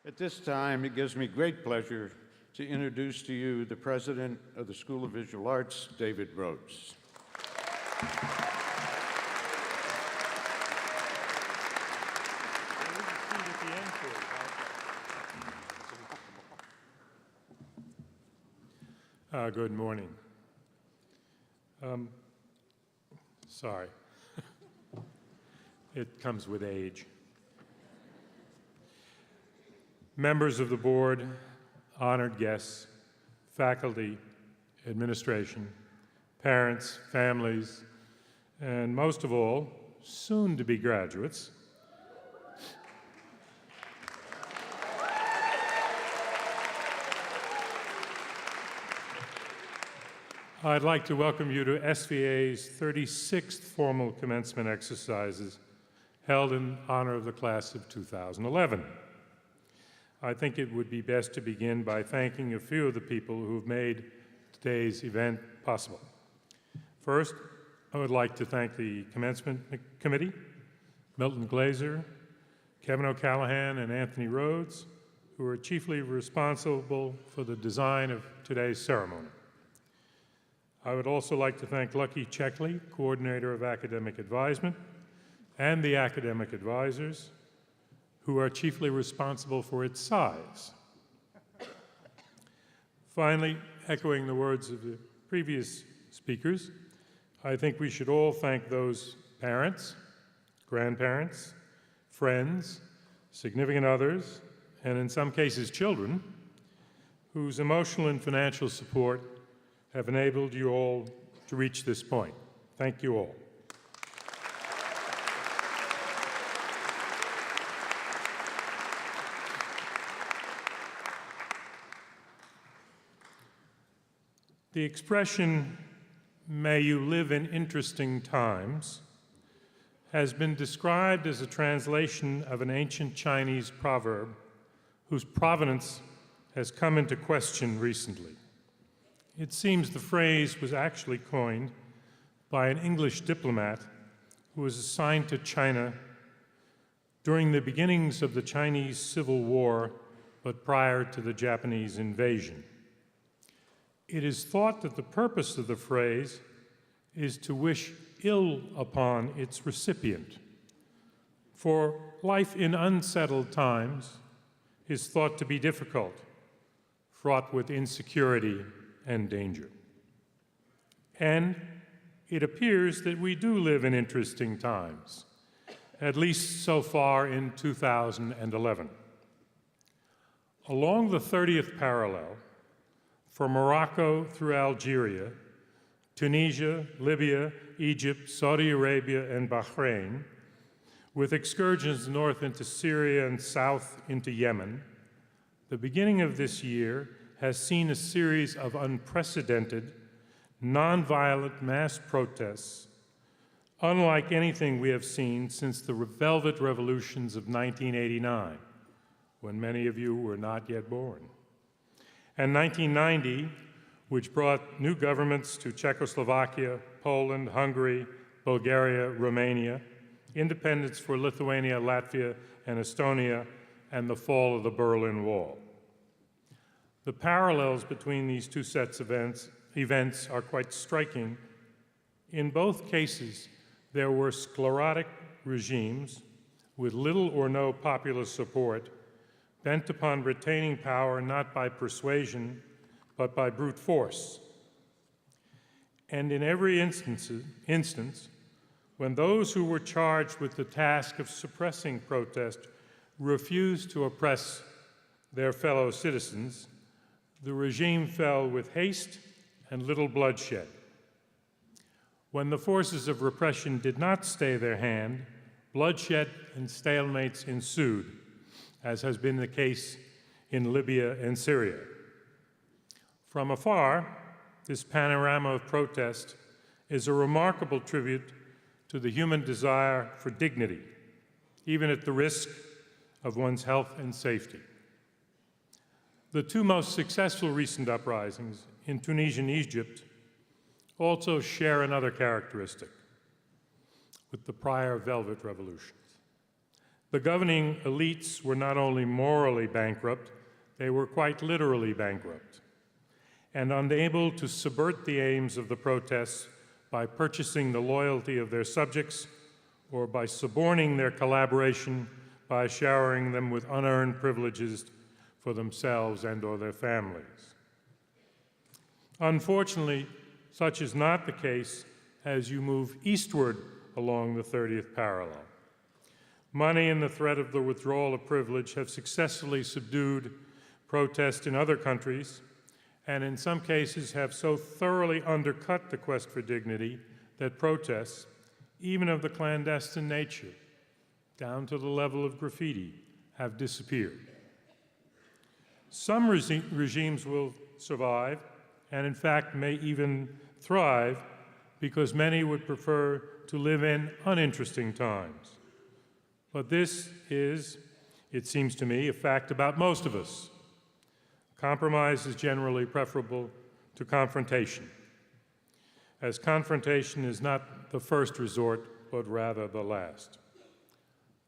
At this time, it gives me great pleasure to introduce to you the President of the School of Visual Arts, David Rhodes. Good morning. Sorry. It comes with age. Members of the board, honored guests, faculty, administration, parents, families, and most of all, soon-to-be graduates, I'd like to welcome you to SVA's 36th formal commencement exercises held in honor of the class of 2011. I think it would be best to begin by thanking a few of the people who've made today's event possible. First, I would like to thank the Commencement Committee, Milton Glazer, Kevin O'Callahan, and Anthony Rhodes, who are chiefly responsible for the design of today's ceremony. I would also like to thank Lucky Checkley, Coordinator of Academic Advisement, and the academic advisors, who are chiefly responsible for its size. Finally, echoing the words of the previous speakers, I think we should all thank those parents, grandparents, friends, significant others, and in some cases children, whose emotional and financial support have enabled you all to reach this point. Thank you all. The expression, "May you live in interesting times," has been described as a translation of an ancient Chinese proverb whose provenance has come into question recently. It seems the phrase was actually coined by an English diplomat who was assigned to China during the beginnings of the Chinese Civil War, but prior to the Japanese invasion. It is thought that the purpose of the phrase is to wish ill upon its recipient, for life in unsettled times is thought to be difficult, fraught with insecurity and danger. And it appears that we do live in interesting times, at least so far in 2011. Along the 30th parallel, from Morocco through Algeria, Tunisia, Libya, Egypt, Saudi Arabia, and Bahrain, with excursions north into Syria and south into Yemen, the beginning of this year has seen a series of unprecedented, nonviolent mass protests, unlike anything we have seen since the Velvet Revolutions of 1989, when many of you were not yet born, and 1990, which brought new governments to Czechoslovakia, Poland, Hungary, Bulgaria, Romania, independence for Lithuania, Latvia, and Estonia, and the fall of the Berlin Wall. The parallels between these two sets of events are quite striking. In both cases, there were sclerotic regimes with little or no popular support, bent upon retaining power not by persuasion, but by brute force. And in every instance, when those who were charged with the task of suppressing protest refused to oppress their fellow citizens, the regime fell with haste and little bloodshed. When the forces of repression did not stay their hand, bloodshed and stalemates ensued, as has been the case in Libya and Syria. From afar, this panorama of protest is a remarkable tribute to the human desire for dignity, even at the risk of one's health and safety. The two most successful recent uprisings in Tunisia and Egypt also share another characteristic with the prior Velvet Revolutions. The governing elites were not only morally bankrupt, they were quite literally bankrupt, and unable to subvert the aims of the protests by purchasing the loyalty of their subjects or by suborning their collaboration by showering them with unearned privileges for themselves and or their families. Unfortunately, such is not the case as you move eastward along the 30th parallel. Money and the threat of the withdrawal of privilege have successfully subdued protest in other countries, and in some cases have so thoroughly undercut the quest for dignity that protests, even of the clandestine nature, down to the level of graffiti, have disappeared. Some regimes will survive, and in fact may even thrive, because many would prefer to live in uninteresting times. But this is, it seems to me, a fact about most of us. Compromise is generally preferable to confrontation, as confrontation is not the first resort, but rather the last.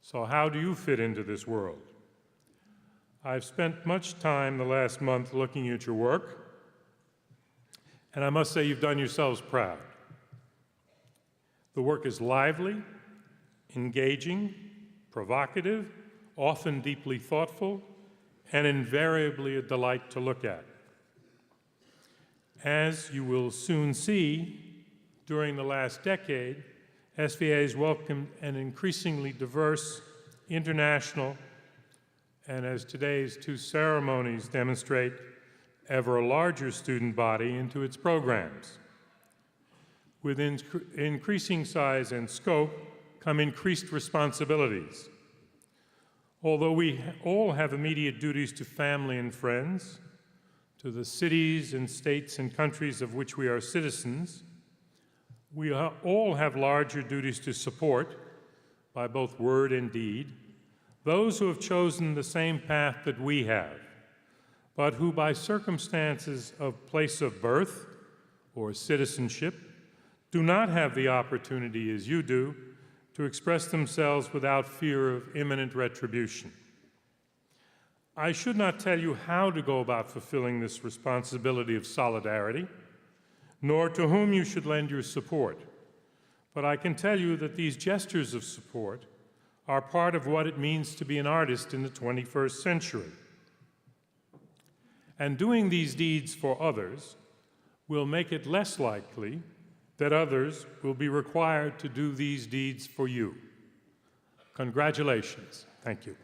So how do you fit into this world? I've spent much time the last month looking at your work, and I must say you've done yourselves proud. The work is lively, engaging, provocative, often deeply thoughtful, and invariably a delight to look at. As you will soon see, during the last decade, SVA has welcomed an increasingly diverse, international, and as today's two ceremonies demonstrate, ever larger student body into its programs. With increasing size and scope come increased responsibilities. Although we all have immediate duties to family and friends, to the cities and states and countries of which we are citizens, we all have larger duties to support, by both word and deed, those who have chosen the same path that we have, but who by circumstances of place of birth or citizenship do not have the opportunity as you do to express themselves without fear of imminent retribution. I should not tell you how to go about fulfilling this responsibility of solidarity, nor to whom you should lend your support, but I can tell you that these gestures of support are part of what it means to be an artist in the 21st century. And doing these deeds for others will make it less likely that others will be required to do these deeds for you. Congratulations. Thank you.